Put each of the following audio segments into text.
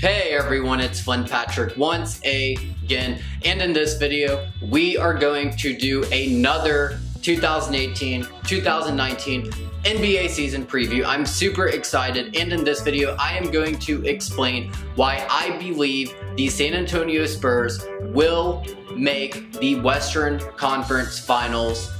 Hey everyone, it's Flynn Patrick once again, and in this video, we are going to do another 2018-2019 NBA season preview. I'm super excited, and in this video, I am going to explain why I believe the San Antonio Spurs will make the Western Conference Finals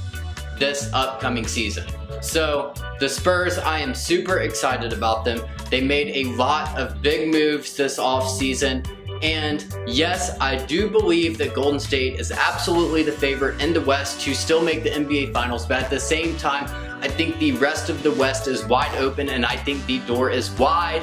this upcoming season. So, the Spurs, I am super excited about them. They made a lot of big moves this offseason. And yes, I do believe that Golden State is absolutely the favorite in the West to still make the NBA Finals. But at the same time, I think the rest of the West is wide open. And I think the door is wide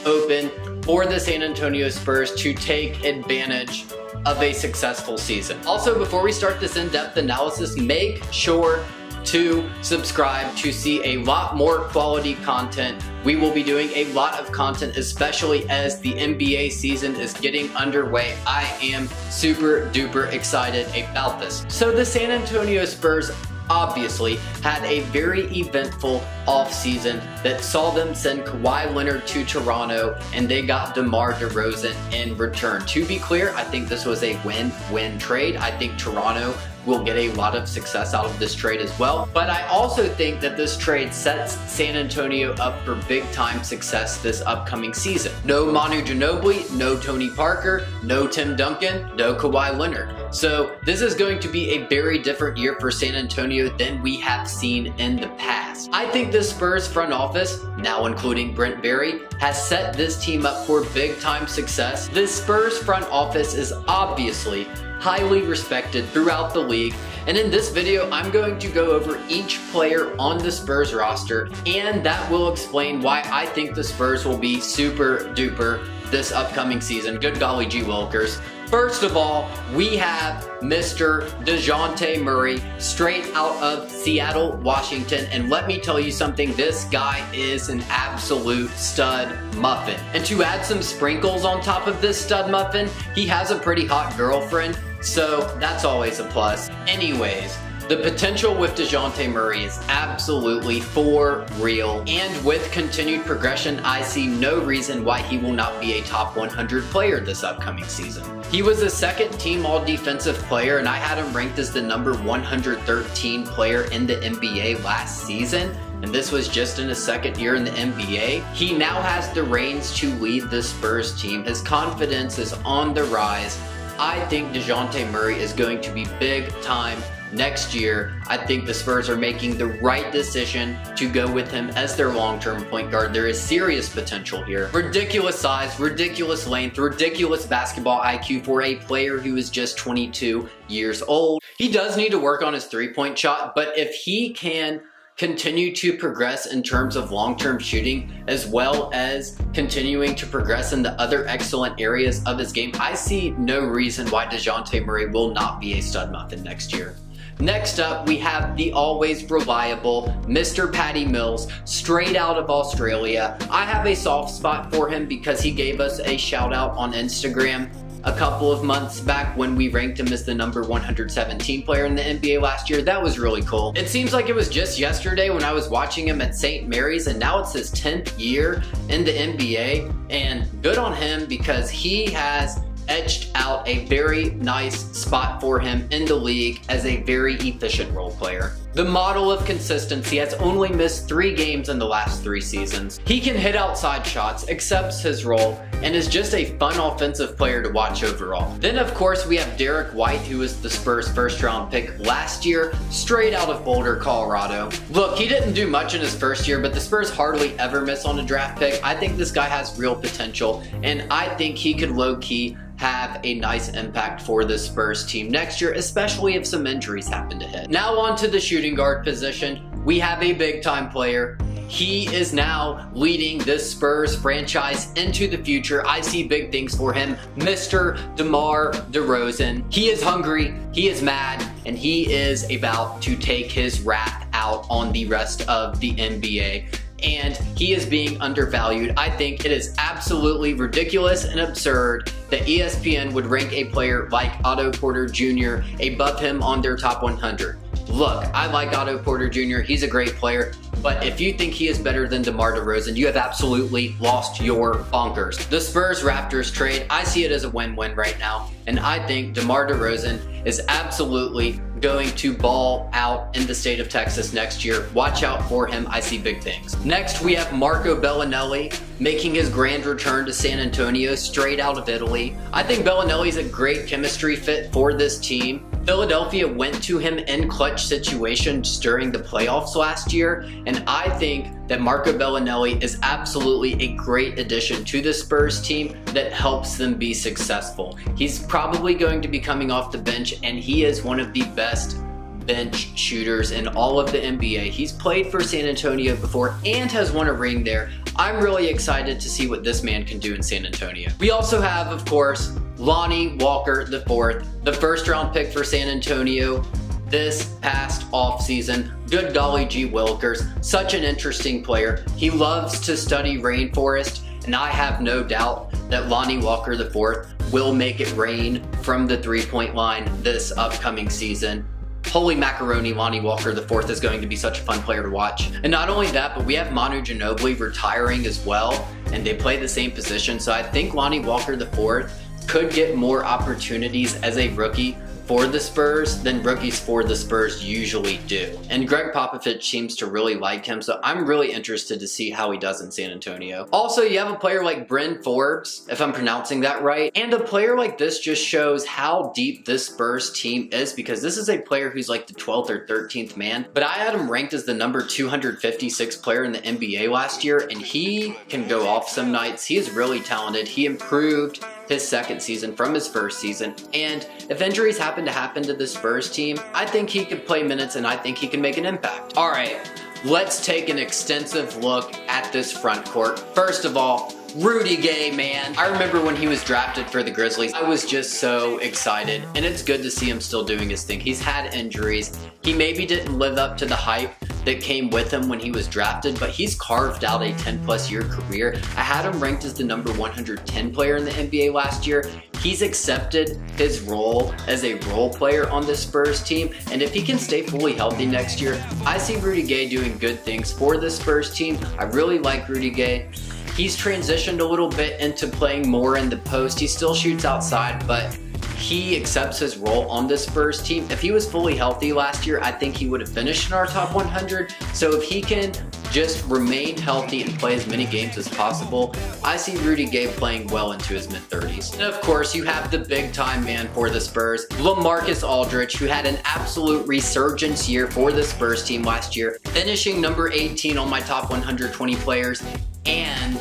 open for the San Antonio Spurs to take advantage of a successful season. Also, before we start this in-depth analysis, make sure to subscribe to see a lot more quality content. We will be doing a lot of content, especially as the NBA season is getting underway. I am super duper excited about this. So the San Antonio Spurs obviously had a very eventful offseason that saw them send Kawhi Leonard to Toronto, and they got DeMar DeRozan in return. To be clear, I think this was a win-win trade. I think Toronto will get a lot of success out of this trade as well. But I also think that this trade sets San Antonio up for big time success this upcoming season. No Manu Ginobili, no Tony Parker, no Tim Duncan, no Kawhi Leonard. So this is going to be a very different year for San Antonio than we have seen in the past. I think the Spurs front office, now including Brent Barry, has set this team up for big time success. This Spurs front office is obviously highly respected throughout the league, and in this video I'm going to go over each player on the Spurs roster, and that will explain why I think the Spurs will be super duper this upcoming season. Good golly gee willikers. First of all, we have Mr. DeJounte Murray, straight out of Seattle, Washington. And let me tell you something, this guy is an absolute stud muffin. And to add some sprinkles on top of this stud muffin, he has a pretty hot girlfriend, so that's always a plus. Anyways, the potential with DeJounte Murray is absolutely for real, and with continued progression, I see no reason why he will not be a top 100 player this upcoming season. He was a second team all-defensive player, and I had him ranked as the number 113 player in the NBA last season, and this was just in his second year in the NBA. He now has the reins to lead the Spurs team. His confidence is on the rise. I think DeJounte Murray is going to be big time next year. I think the Spurs are making the right decision to go with him as their long-term point guard. There is serious potential here. Ridiculous size, ridiculous length, ridiculous basketball IQ for a player who is just 22 years old. He does need to work on his three-point shot, but if he can continue to progress in terms of long-term shooting, as well as continuing to progress in the other excellent areas of his game, I see no reason why DeJounte Murray will not be a stud muffin next year. Next up, we have the always reliable Mr. Patty Mills, straight out of Australia. I have a soft spot for him because he gave us a shout out on Instagram a couple of months back when we ranked him as the number 117 player in the NBA last year. That was really cool. It seems like it was just yesterday when I was watching him at St. Mary's, and now it's his 10th year in the NBA, and good on him because he has etched out a very nice spot for him in the league as a very efficient role player. The model of consistency, has only missed 3 games in the last 3 seasons. He can hit outside shots, accepts his role, and is just a fun offensive player to watch overall. Then of course we have Derek White, who was the Spurs first round pick last year, straight out of Boulder, Colorado. Look, he didn't do much in his first year, but the Spurs hardly ever miss on a draft pick. I think this guy has real potential, and I think he could low-key have a nice impact for the Spurs team next year, especially if some injuries happen to hit. Now on to the shooting guard position. We have a big time player. He is now leading this Spurs franchise into the future. I see big things for him. Mr. DeMar DeRozan. He is hungry, he is mad, and he is about to take his wrath out on the rest of the NBA. And he is being undervalued. I think it is absolutely ridiculous and absurd that ESPN would rank a player like Otto Porter Jr. above him on their top 100. Look, I like Otto Porter Jr. He's a great player, But if you think he is better than DeMar DeRozan, you have absolutely lost your bonkers. The Spurs-Raptors trade, I see it as a win-win right now. And I think DeMar DeRozan is absolutely going to ball out in the state of Texas next year. Watch out for him. I see big things. Next, we have Marco Bellinelli making his grand return to San Antonio straight out of Italy. I think Bellinelli is a great chemistry fit for this team. Philadelphia went to him in clutch situations during the playoffs last year, and I think that Marco Bellinelli is absolutely a great addition to the Spurs team that helps them be successful. He's probably going to be coming off the bench, and he is one of the best bench shooters in all of the NBA. He's played for San Antonio before and has won a ring there. I'm really excited to see what this man can do in San Antonio. We also have, of course, Lonnie Walker IV, the first-round pick for San Antonio this past offseason. Good golly gee Willikers, such an interesting player. He loves to study rainforest, and I have no doubt that Lonnie Walker IV will make it rain from the three-point line this upcoming season. Holy macaroni, Lonnie Walker IV is going to be such a fun player to watch. And not only that, but we have Manu Ginobili retiring as well, and they play the same position, so I think Lonnie Walker IV could get more opportunities as a rookie for the Spurs than rookies for the Spurs usually do. And Greg Popovich seems to really like him, so I'm really interested to see how he does in San Antonio. Also, you have a player like Bryn Forbes, if I'm pronouncing that right, and a player like this just shows how deep this Spurs team is, because this is a player who's like the 12th or 13th man, but I had him ranked as the number 256 player in the NBA last year, and he can go off some nights. He is really talented. He improved his second season from his first season, and if injuries happen to this Spurs team, I think he could play minutes and I think he can make an impact. All right, let's take an extensive look at this front court. First of all, Rudy Gay, man. I remember when he was drafted for the Grizzlies, I was just so excited, and it's good to see him still doing his thing. He's had injuries. He maybe didn't live up to the hype that came with him when he was drafted, but he's carved out a 10+ year career. I had him ranked as the number 110 player in the NBA last year. He's accepted his role as a role player on the Spurs team, and if he can stay fully healthy next year, I see Rudy Gay doing good things for the Spurs team. I really like Rudy Gay. He's transitioned a little bit into playing more in the post. He still shoots outside, but he accepts his role on the Spurs team. If he was fully healthy last year, I think he would have finished in our top 100. So if he can just remain healthy and play as many games as possible, I see Rudy Gay playing well into his mid-30s. And of course, you have the big-time man for the Spurs, LaMarcus Aldridge, who had an absolute resurgence year for the Spurs team last year, finishing number 18 on my top 120 players, and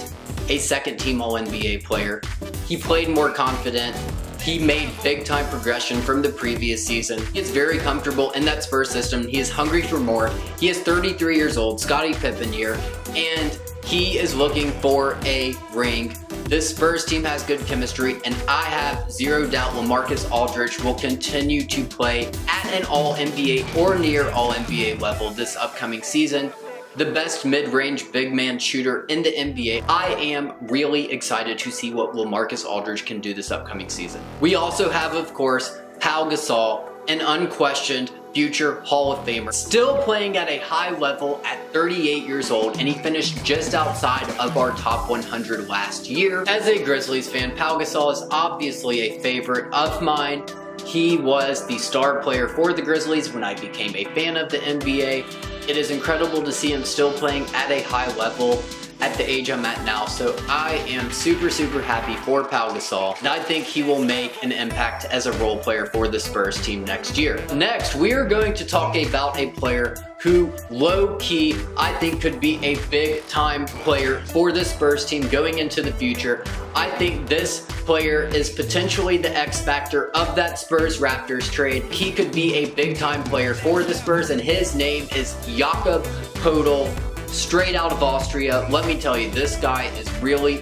a second-team All-NBA player. He played more confident. He made big-time progression from the previous season. He is very comfortable in that Spurs system. He is hungry for more. He is 33 years old, Scottie Pippen year, and he is looking for a ring. This Spurs team has good chemistry, and I have zero doubt LaMarcus Aldridge will continue to play at an All-NBA or near All-NBA level this upcoming season. The best mid-range big man shooter in the NBA. I am really excited to see what LaMarcus Aldridge can do this upcoming season. We also have, of course, Pau Gasol, an unquestioned future Hall of Famer, still playing at a high level at 38 years old, and he finished just outside of our top 100 last year. As a Grizzlies fan, Pau Gasol is obviously a favorite of mine. He was the star player for the Grizzlies when I became a fan of the NBA. It is incredible to see him still playing at a high level at the age I'm at now, so I am super happy for Pau Gasol, and I think he will make an impact as a role player for the Spurs team next year. Next, we are going to talk about a player who low-key I think could be a big-time player for the Spurs team going into the future. I think this player is potentially the X factor of that Spurs-Raptors trade. He could be a big-time player for the Spurs, and his name is Jakob Poeltl, straight out of Austria. Let me tell you, this guy is really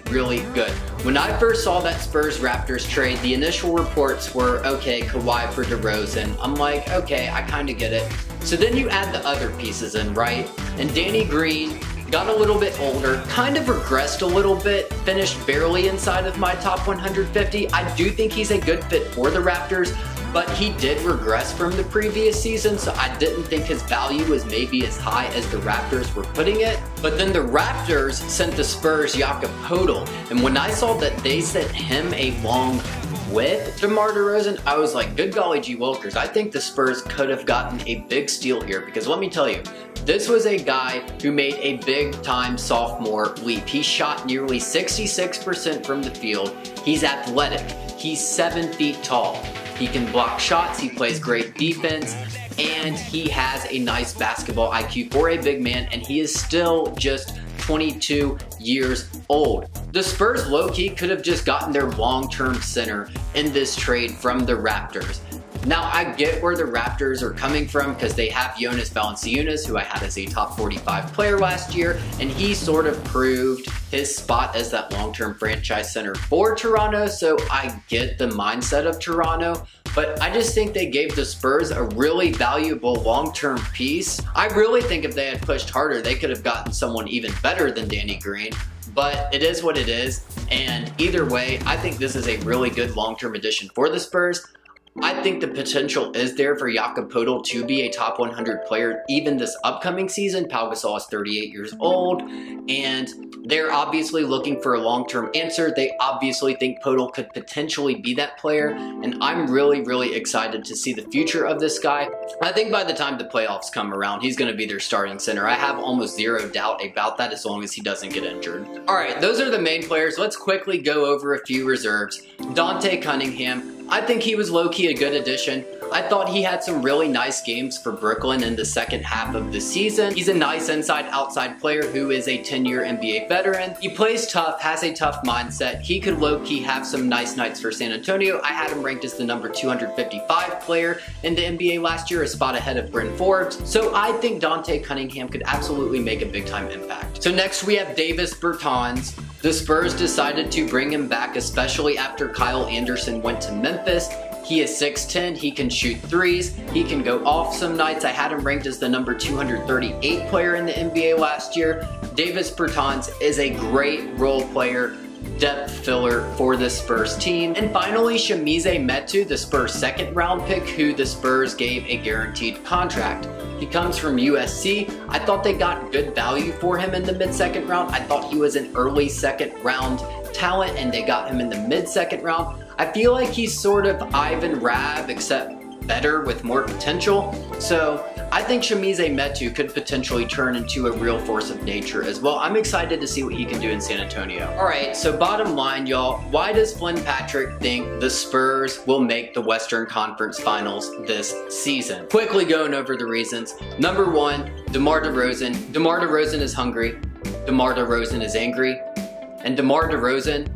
good. When I first saw that Spurs-Raptors trade, the initial reports were, okay, Kawhi for DeRozan. I'm like, okay, I kind of get it. So then you add the other pieces in, right? And Danny Green got a little bit older, kind of regressed a little bit, finished barely inside of my top 150. I do think he's a good fit for the Raptors, but he did regress from the previous season, so I didn't think his value was maybe as high as the Raptors were putting it. But then the Raptors sent the Spurs Jakob Poeltl, and when I saw that they sent him along with DeMar DeRozan, I was like, good golly gee willikers, I think the Spurs could have gotten a big steal here, because let me tell you, this was a guy who made a big time sophomore leap. He shot nearly 66% from the field. He's athletic. He's 7 feet tall. He can block shots, he plays great defense, and he has a nice basketball IQ for a big man, and he is still just 22 years old. The Spurs low-key could have just gotten their long-term center in this trade from the Raptors. Now, I get where the Raptors are coming from because they have Jonas Valanciunas, who I had as a top 45 player last year, and he sort of proved his spot as that long-term franchise center for Toronto, so I get the mindset of Toronto, but I just think they gave the Spurs a really valuable long-term piece. I really think if they had pushed harder, they could have gotten someone even better than Danny Green, but it is what it is, and either way, I think this is a really good long-term addition for the Spurs. I think the potential is there for Jakob Poeltl to be a top 100 player even this upcoming season. Pau Gasol is 38 years old, and they're obviously looking for a long-term answer. They obviously think Poeltl could potentially be that player, and I'm really excited to see the future of this guy. I think by the time the playoffs come around, he's going to be their starting center. I have almost zero doubt about that as long as he doesn't get injured. All right, those are the main players. Let's quickly go over a few reserves. Dante Cunningham. I think he was low-key a good addition. I thought he had some really nice games for Brooklyn in the second half of the season. He's a nice inside-outside player who is a 10-year NBA veteran. He plays tough, has a tough mindset. He could low-key have some nice nights for San Antonio. I had him ranked as the number 255 player in the NBA last year, a spot ahead of Bryn Forbes. So I think Dante Cunningham could absolutely make a big-time impact. So next we have Davis Bertans. The Spurs decided to bring him back, especially after Kyle Anderson went to Memphis. He is 6'10", he can shoot threes, he can go off some nights. I had him ranked as the number 238 player in the NBA last year. Davis Bertans is a great role player, depth filler for the Spurs team. And finally, Shamize Metu, the Spurs second round pick, who the Spurs gave a guaranteed contract. He comes from USC. I thought they got good value for him in the mid-second round. I thought he was an early second round talent, and they got him in the mid-second round. I feel like he's sort of Ivan Rabb, except better with more potential. So I think Shamize Metu could potentially turn into a real force of nature as well. I'm excited to see what he can do in San Antonio. All right, so bottom line, y'all, why does Flynn Patrick think the Spurs will make the Western Conference Finals this season? Quickly going over the reasons. Number one, DeMar DeRozan. DeMar DeRozan is hungry. DeMar DeRozan is angry. And DeMar DeRozan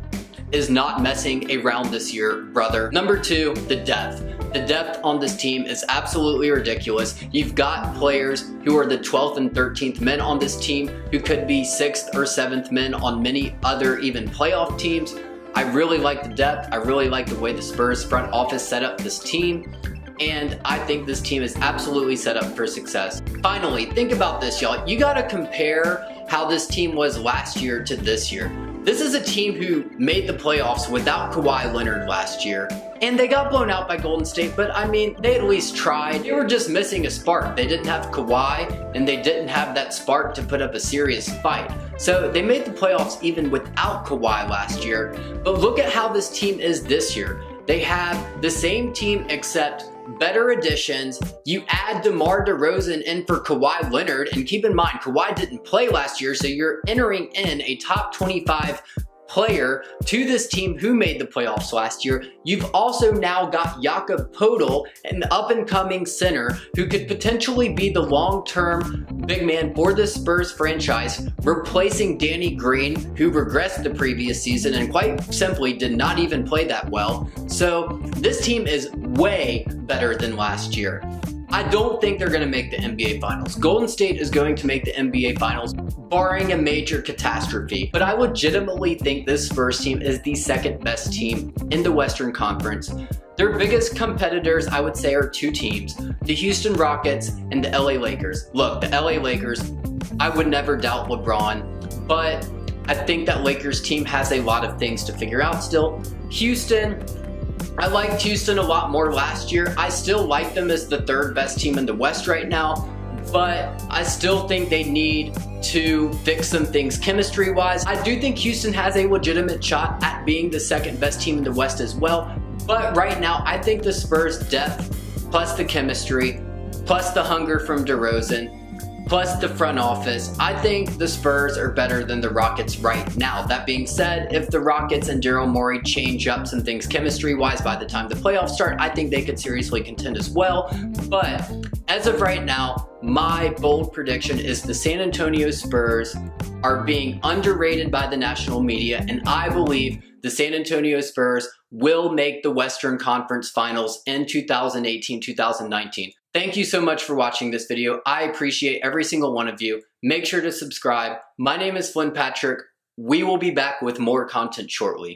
is not messing around this year, brother. Number two, the depth. The depth on this team is absolutely ridiculous. You've got players who are the 12th and 13th men on this team who could be 6th or 7th men on many other even playoff teams. I really like the depth. I really like the way the Spurs front office set up this team. And I think this team is absolutely set up for success. Finally, think about this, y'all. You gotta compare how this team was last year to this year. This is a team who made the playoffs without Kawhi Leonard last year, and they got blown out by Golden State, but I mean, they at least tried. They were just missing a spark. They didn't have Kawhi, and they didn't have that spark to put up a serious fight. So they made the playoffs even without Kawhi last year, but look at how this team is this year. They have the same team except better additions. You add DeMar DeRozan in for Kawhi Leonard, and keep in mind, Kawhi didn't play last year, so you're entering in a top 25 player to this team who made the playoffs last year. You've also now got Jakob Poeltl, an up-and-coming center who could potentially be the long-term big man for the Spurs franchise, replacing Danny Green, who regressed the previous season and quite simply did not even play that well. So this team is way better than last year. I don't think they're going to make the NBA Finals. Golden State is going to make the NBA Finals, barring a major catastrophe. But I legitimately think this Spurs team is the second best team in the Western Conference. Their biggest competitors, I would say, are two teams, the Houston Rockets and the LA Lakers. Look, the LA Lakers, I would never doubt LeBron, but I think that Lakers team has a lot of things to figure out still. Houston, I liked Houston a lot more last year. I still like them as the third best team in the West right now, but I still think they need to fix some things chemistry-wise. I do think Houston has a legitimate shot at being the second best team in the West as well, but right now I think the Spurs' depth, plus the chemistry, plus the hunger from DeRozan, plus the front office, I think the Spurs are better than the Rockets right now. That being said, if the Rockets and Daryl Morey change up some things chemistry-wise by the time the playoffs start, I think they could seriously contend as well. But as of right now, my bold prediction is the San Antonio Spurs are being underrated by the national media, and I believe the San Antonio Spurs will make the Western Conference Finals in 2018-2019. Thank you so much for watching this video. I appreciate every single one of you. Make sure to subscribe. My name is Flynn Patrick. We will be back with more content shortly.